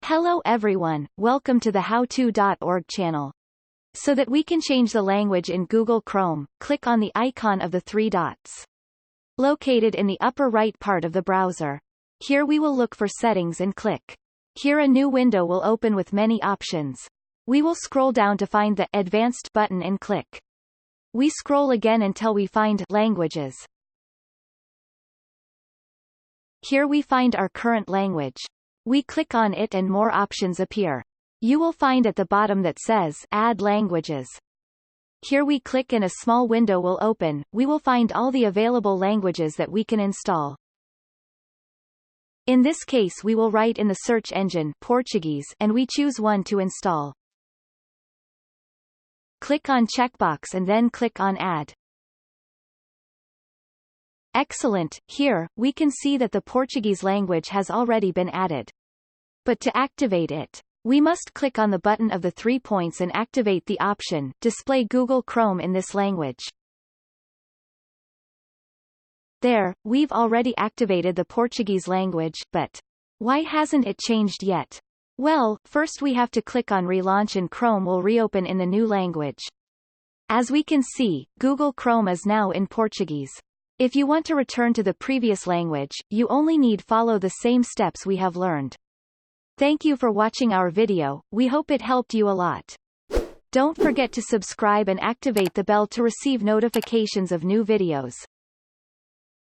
Hello everyone, welcome to the howto.org channel. So that we can change the language in Google Chrome, click on the icon of the three dots located in the upper right part of the browser. Here we will look for settings and click. Here a new window will open with many options. We will scroll down to find the Advanced button and click. We scroll again until we find Languages. Here we find our current language. We click on it and more options appear. You will find at the bottom that says Add Languages. Here we click and a small window will open. We will find all the available languages that we can install. In this case we will write in the search engine Portuguese and we choose one to install. Click on checkbox and then click on Add. Excellent, here, we can see that the Portuguese language has already been added. But to activate it, we must click on the button of the 3 points and activate the option Display Google Chrome in this language. There, we've already activated the Portuguese language, but why hasn't it changed yet? Well, first we have to click on Relaunch and Chrome will reopen in the new language. As we can see, Google Chrome is now in Portuguese. If you want to return to the previous language, you only need follow the same steps we have learned. Thank you for watching our video, we hope it helped you a lot. Don't forget to subscribe and activate the bell to receive notifications of new videos.